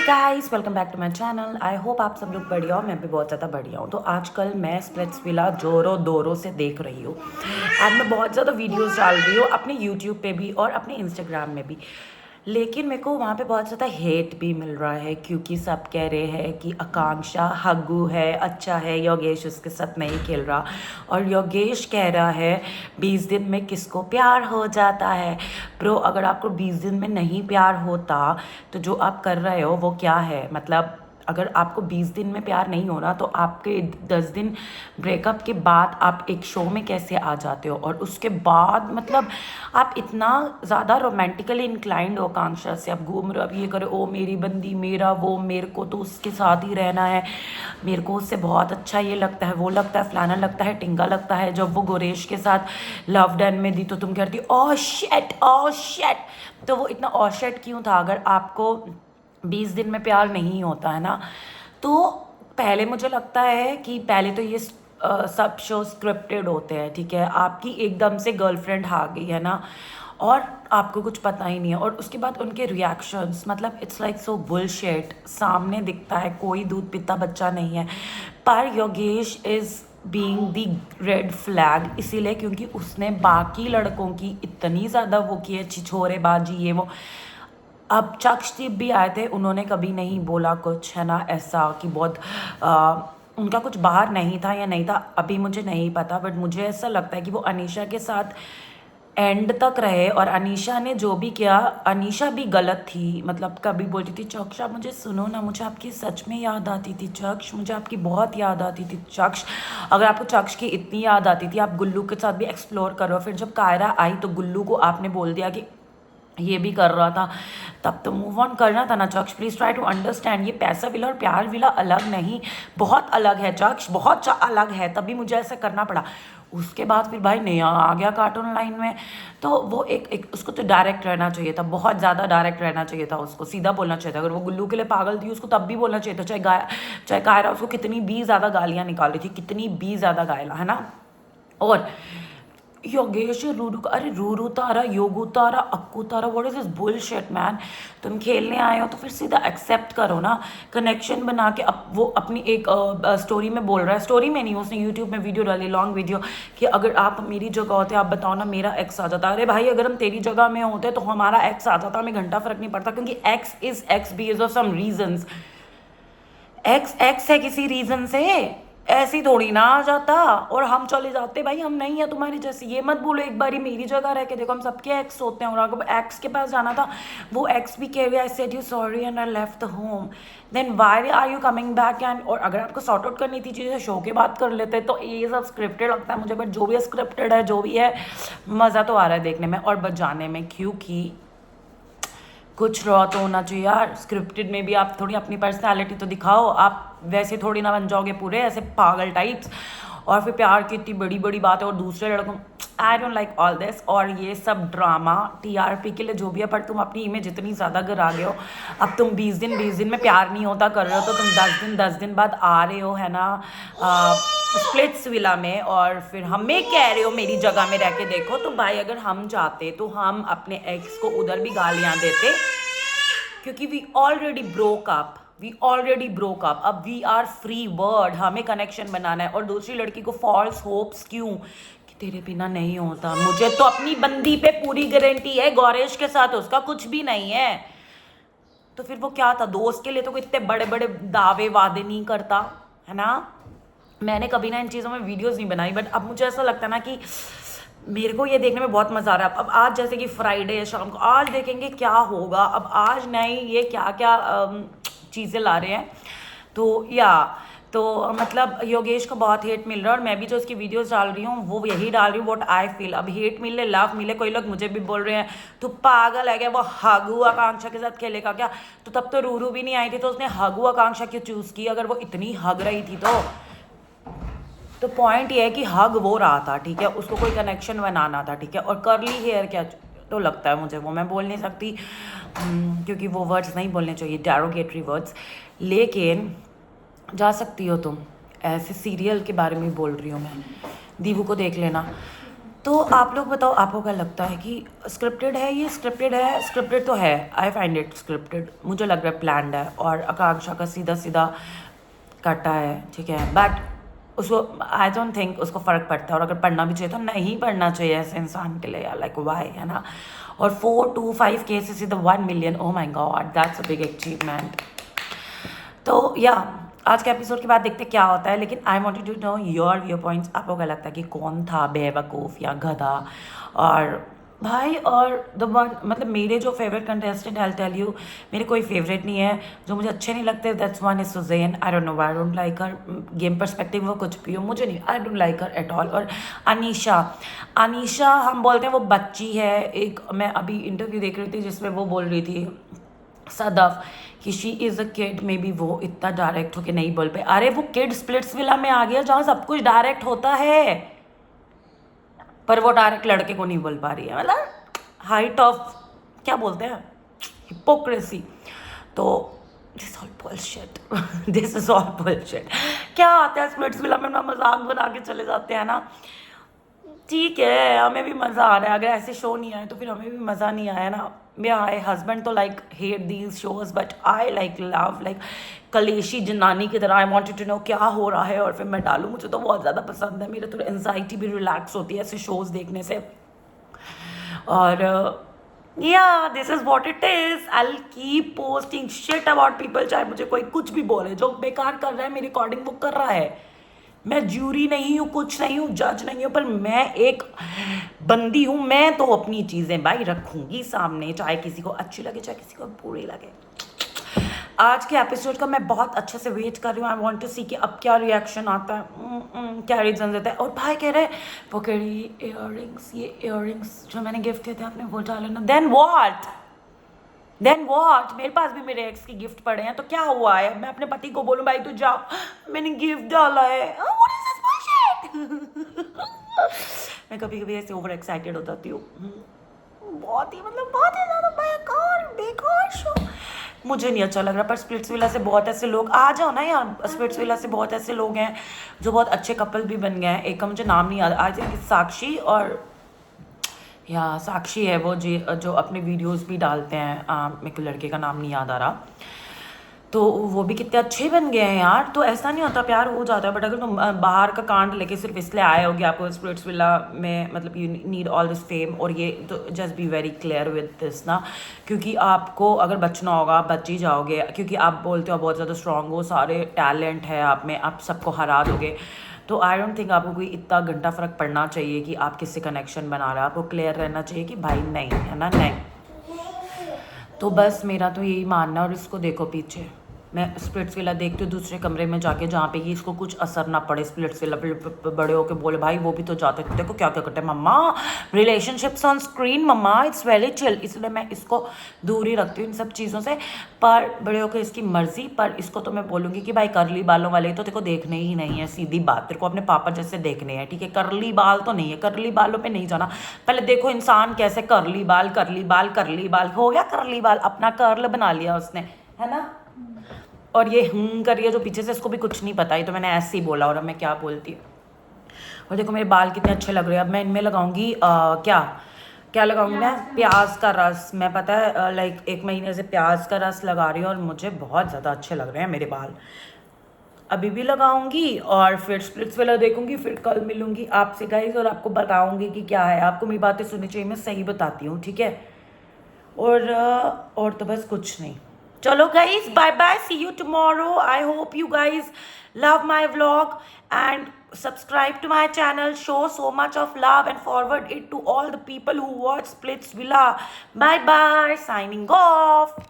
Hey guys, welcome back to my channel. I hope आप सब लोग बढ़िया हो। मैं भी बहुत ज़्यादा बढ़िया हूँ। तो आजकल मैं स्प्लिट्सविला जोरों दोरों से देख रही हूँ एंड मैं बहुत ज़्यादा वीडियोस डाल रही हूँ अपने यूट्यूब पे भी और अपने इंस्टाग्राम में भी। लेकिन मेरे को वहाँ पे बहुत ज़्यादा हेट भी मिल रहा है क्योंकि सब कह रहे हैं कि आकांक्षा हग्गू है, अच्छा है, योगेश उसके साथ नहीं खेल रहा। और योगेश कह रहा है 20 दिन में किसको प्यार हो जाता है। ब्रो, अगर आपको 20 दिन में नहीं प्यार होता तो जो आप कर रहे हो वो क्या है? मतलब अगर आपको 20 दिन में प्यार नहीं हो रहा तो आपके 10 दिन ब्रेकअप के बाद आप एक शो में कैसे आ जाते हो? और उसके बाद मतलब आप इतना ज़्यादा रोमांटिकली इंक्लाइंड हो आकांक्षा से, आप घूम रहे हो, अब ये करो, ओ मेरी बंदी, मेरा वो, मेरे को तो उसके साथ ही रहना है, मेरे को उससे बहुत अच्छा ये लगता है, वो लगता है, फलाना लगता है, टिंगा लगता है। जब वो गोरेश के साथ लव डन में दी तो तुम कहती ओ शेट, ओ शेट। तो वो इतना ओ शेट क्यों था? अगर आपको 20 दिन में प्यार नहीं होता है ना, तो पहले मुझे लगता है कि पहले तो ये सब शो स्क्रिप्टेड होते हैं, ठीक है। आपकी एकदम से गर्लफ्रेंड आ गई है ना और आपको कुछ पता ही नहीं है, और उसके बाद उनके रिएक्शंस, मतलब इट्स लाइक सो बुलशिट। सामने दिखता है कोई दूध पीता बच्चा नहीं है, पर Yogesh is being the red flag इसीलिए क्योंकि उसने बाकी लड़कों की इतनी ज़्यादा वो की है, छिछोरेबाजी, ये वो। अब चक्षदीप भी आए थे, उन्होंने कभी नहीं बोला कुछ, है ना, ऐसा कि बहुत उनका कुछ बाहर नहीं था या नहीं था, अभी मुझे नहीं पता, बट मुझे ऐसा लगता है कि वो अनीशा के साथ एंड तक रहे। और अनीशा ने जो भी किया, अनीशा भी गलत थी। मतलब कभी बोलती थी चक्ष आप मुझे सुनो ना, मुझे आपकी सच में याद आती थी चक्ष, मुझे आपकी बहुत याद आती थी चक्ष। अगर आपको चक्ष की इतनी याद आती थी, आप गुल्लू के साथ भी एक्सप्लोर करो। फिर जब कायरा आई तो गुल्लू को आपने बोल दिया कि ये भी कर रहा था, तब तो मूव ऑन करना था ना चक्ष। प्लीज़ ट्राई टू अंडरस्टैंड, ये पैसा विला और प्यार विला अलग नहीं, बहुत अलग है चक्ष, बहुत अलग है। तभी मुझे ऐसा करना पड़ा। उसके बाद फिर भाई नया आ गया कार्टून लाइन में, तो वो एक उसको तो डायरेक्ट रहना चाहिए था, बहुत ज़्यादा डायरेक्ट रहना चाहिए था, उसको सीधा बोलना चाहिए था। अगर वो गुल्लू के लिए पागल थी उसको तब भी बोलना चाहिए था, चाहे कायरा उसको कितनी भी ज़्यादा गालियाँ निकाल रही थी, कितनी भी ज़्यादा गायला, है ना। और योगेश रूरू, अरे रूरू तारा, योगू तारा, अक्कू तारा, what is this bullshit man. तुम खेलने आए हो तो फिर सीधा एक्सेप्ट करो ना, कनेक्शन बना के। वो अपनी एक स्टोरी में बोल रहा है, स्टोरी में नहीं, उसने यूट्यूब में वीडियो डाली, लॉन्ग वीडियो, कि अगर आप मेरी जगह होते आप बताओ ना, मेरा एक्स आ जाता। अरे भाई, अगर हम तेरी जगह में होते तो हमारा एक्स आ जाता, हमें घंटा फर्क नहीं पड़ता, क्योंकि ex is ex because of some reasons. Ex ex है किसी रीजन से, ऐसी थोड़ी ना आ जाता और हम चले जाते। भाई हम नहीं है तुम्हारी जैसे, ये मत बोलो। एक बारी मेरी जगह रह के देखो, हम सबके एक्स होते हैं, और अगर एक्स के पास जाना था, वो एक्स भी कह गया I said you sorry and I left the home, then why are you coming back? And और अगर आपको सॉर्ट आउट करनी थी चीज़ें, शो के बात कर लेते। तो ये सब स्क्रिप्टेड लगता है मुझे, बट जो भी है स्क्रिप्टेड है, जो भी है मज़ा तो आ रहा है देखने में और बजाने में, क्योंकि कुछ रॉ तो होना चाहिए यार। स्क्रिप्टेड में भी आप थोड़ी अपनी पर्सनालिटी तो दिखाओ, आप वैसे थोड़ी ना बन जाओगे पूरे ऐसे पागल टाइप्स। और फिर प्यार की इतनी बड़ी बड़ी बात है और दूसरे लड़कों, आई डोंट लाइक ऑल दिस। और ये सब ड्रामा टीआरपी के लिए जो भी है, पर तुम अपनी इमेज इतनी ज़्यादा गिरा गए हो। अब तुम 20 दिन में प्यार नहीं होता कर रहे हो, तो तुम 10 दिन बाद आ रहे हो, है ना, स्प्लिट्सविला में, और फिर हमें कह रहे हो मेरी जगह में रह के देखो। तो भाई अगर हम जाते तो हम अपने एक्स को उधर भी गालियाँ देते, क्योंकि वी ऑलरेडी ब्रोक अप, अब वी आर फ्री वर्ड, हमें कनेक्शन बनाना है। और दूसरी लड़की को फॉल्स होप्स क्यों कि तेरे बिना नहीं होता? मुझे तो अपनी बंदी पे पूरी गारंटी है, गौरेश के साथ उसका कुछ भी नहीं है। तो फिर वो क्या था? दोस्त के लिए तो इतने बड़े बड़े दावे वादे नहीं करता, है ना। मैंने कभी ना इन चीज़ों में वीडियोस नहीं बनाई, बट अब मुझे ऐसा लगता है ना कि मेरे को ये देखने में बहुत मज़ा आ रहा है। अब आज जैसे कि फ्राइडे है, शाम को आज देखेंगे क्या होगा। अब आज नहीं, ये क्या क्या चीज़ें ला रहे हैं। तो या तो मतलब योगेश को बहुत हेट मिल रहा है, और मैं भी जो उसकी वीडियोस डाल रही हूँ वो यही डाल रही हूँ व्हाट आई फील। अब हेट मिले, लव मिले, कोई लोग मुझे भी बोल रहे हैं तो पागल है क्या, वो हगू आकांक्षा के साथ खेलेगा क्या? तो तब तो रूरू भी नहीं आई थी, तो उसने हगू आकांक्षा क्यों चूज़ की अगर वो इतनी हग रही थी? तो पॉइंट ये है कि हग वो रहा था, ठीक है, उसको कोई कनेक्शन बनाना था, ठीक है। और कर्ली हेयर क्या तो लगता है मुझे, वो मैं बोल नहीं सकती क्योंकि वो वर्ड्स नहीं बोलने चाहिए, डेरोगेटरी वर्ड्स। लेकिन जा सकती हो तुम, ऐसे सीरियल के बारे में बोल रही हूँ मैं, दीवू को देख लेना। तो आप लोग बताओ, आपको क्या लगता है कि स्क्रिप्टेड है ये? स्क्रिप्टेड है? स्क्रिप्टेड तो है, आई फाइंड इट स्क्रिप्टेड। मुझे लग रहा है प्लान्ड है और आकांक्षा का सीधा सीधा काटा है, ठीक है। बट उसको आई डोंट थिंक उसको फ़र्क पड़ता है, और अगर पढ़ना भी चाहिए तो नहीं पढ़ना चाहिए ऐसे इंसान के लिए, लाइक वाई, है ना। और 425 cases in the 1 million, oh my god, that's a big achievement. तो या आज के एपिसोड के बाद देखते क्या होता है, लेकिन I wanted to know your view points. आपको क्या लगता है कि कौन था बेवकूफ़ या गधा? और भाई, और द वन, मतलब मेरे जो favourite contestant, I tell you, मेरे कोई फेवरेट नहीं है। जो मुझे अच्छे नहीं लगते, that's one is Suzanne. I don't know, I don't like her. Game perspective वो कुछ भी हो, मुझे नहीं, I don't like her at all. और अनीशा, अनीशा हम बोलते हैं वो बच्ची है। एक मैं अभी इंटरव्यू देख रही थी जिसमें वो बोल रही थी सदफ कि she is a kid, may be वो इतना डायरेक्ट होके नहीं बोल पाए। अरे वो किड स्प्लिट्स विला में आ गया जहाँ सब कुछ डायरेक्ट होता है, पर वो डायरेक्ट लड़के को नहीं बोल पा रही है। मतलब हाइट ऑफ, क्या बोलते हैं, हिपोक्रेसी। तो this all bullshit, this is all bullshit. क्या आता है स्प्लिट्स विला में ना, मजाक बना के चले जाते हैं ना। ठीक है, हमें भी मज़ा आ रहा है। अगर ऐसे शो नहीं आए तो फिर हमें भी मज़ा नहीं आया ना। मेरा हस्बैंड तो like hate these shows, but I like love, like कलेशी जनानी की तरह। आई वांटेड टू नो क्या हो रहा है और फिर मैं डालूँ। मुझे तो बहुत ज़्यादा पसंद है, मेरे थोड़ी एनजाइटी भी रिलैक्स होती है ऐसे शोज़ देखने से। और या this is what it is. I keep posting shit about people, चाहे मुझे कोई कुछ भी बोले। जो बेकार कर रहा है मेरे अकॉर्डिंग वो कर रहा है। मैं ज्यूरी नहीं हूँ, कुछ नहीं हूँ, जज नहीं हूँ, पर मैं एक बंदी हूँ। मैं तो अपनी चीज़ें भाई रखूँगी सामने, चाहे किसी को अच्छी लगे चाहे किसी को बुरी लगे। आज के एपिसोड का मैं बहुत अच्छे से वेट कर रही हूँ। आई वांट टू सी कि अब क्या रिएक्शन आता है, क्या रीजन देता है। और भाई कह रहे वो कह रही इयररिंग्स, ये इयररिंग्स जो मैंने गिफ्ट किए थे आपने वो डाले ना। देन वॉट, मेरे पास भी मेरे एक्स की गिफ्ट पड़े हैं, तो क्या हुआ है? मैं अपने पति को बोलूं भाई तू जा, मैंने गिफ्ट डाला है। What is this bullshit? मैं कभी कभी ऐसे ओवर एक्साइटेड हो जाती हूँ। बहुत ही, मतलब बहुत ही ज़्यादा बेकार बेकार शो। मुझे नहीं अच्छा लग रहा। पर स्प्लिट्स विला से बहुत ऐसे लोग, आ जाओ ना यार, स्प्लिट्स विला से बहुत ऐसे लोग हैं जो बहुत अच्छे कपल भी बन गए हैं। एक का मुझे नाम नहीं याद, आई थिंक साक्षी, और या साक्षी है वो जी, जो अपने वीडियोस भी डालते हैं। मेरे को लड़के का नाम नहीं याद आ रहा। तो वो भी कितने अच्छे बन गए हैं यार। तो ऐसा नहीं होता, प्यार हो जाता है। बट अगर तुम बाहर का कांड लेके सिर्फ इसलिए आए होगे आपको स्प्लिट्स विला में, मतलब you need all this fame और ये, तो just be very clear with this ना। क्योंकि आपको अगर बचना होगा आप बच ही जाओगे, क्योंकि आप बोलते हो बहुत ज़्यादा स्ट्रांग हो, सारे टैलेंट है आप में, आप सबको हरा दोगे। तो आई डोंट थिंक आपको कोई इतना घंटा फ़र्क पड़ना चाहिए कि आप किससे कनेक्शन बना रहे हो। आपको क्लियर रहना चाहिए कि भाई नहीं, है ना, नहीं। तो बस मेरा तो यही मानना है। और इसको देखो पीछे, मैं स्प्लिट्स विला देखती हूँ दूसरे कमरे में जाके, जहाँ पे कि इसको कुछ असर ना पड़े। स्प्लिट्स विला बड़े होके बोले भाई वो भी तो जाते थे, देखो क्या क्या करते हैं मम्मा, रिलेशनशिप्स ऑन स्क्रीन मम्मा, इट्स वेरी चिल। इसलिए मैं इसको दूर ही रखती हूँ इन सब चीज़ों से। पर बड़े होकर इसकी मर्जी। पर इसको तो मैं बोलूँगी कि भाई करली बालों वाले तो तेरे को देखने ही नहीं है, सीधी बात। तेरे को अपने पापा जैसे देखने हैं, ठीक है। करली बाल तो नहीं है, करली बालों पे नहीं जाना। पहले देखो इंसान कैसे करली बाल, करली बाल, करली बाल हो गया, करली बाल अपना कर्ल बना लिया उसने, है ना। और ये करिए जो पीछे से, इसको भी कुछ नहीं पता। ही तो मैंने ऐसे ही बोला, और अब मैं क्या बोलती हूँ। और देखो मेरे बाल कितने अच्छे लग रहे हैं। अब मैं इनमें लगाऊंगी क्या क्या लगाऊंगी मैं, प्याज का रस। मैं पता है लाइक 1 महीने से प्याज का रस लगा रही हूँ और मुझे बहुत ज़्यादा अच्छे लग रहे हैं मेरे बाल। अभी भी लगाऊंगी और फिर स्प्लिट्स वाला देखूंगी, फिर कल मिलूंगी आपसे गाइस और आपको बताऊंगी कि क्या है। आपको मेरी बातें सुननी चाहिए, मैं सही बताती हूँ, ठीक है। और तो बस कुछ नहीं। चलो guys, bye bye, see you tomorrow. I hope you guys love my vlog and subscribe to my channel, show so much of love and forward it to all the people who watch Splits Villa. Bye bye, signing off.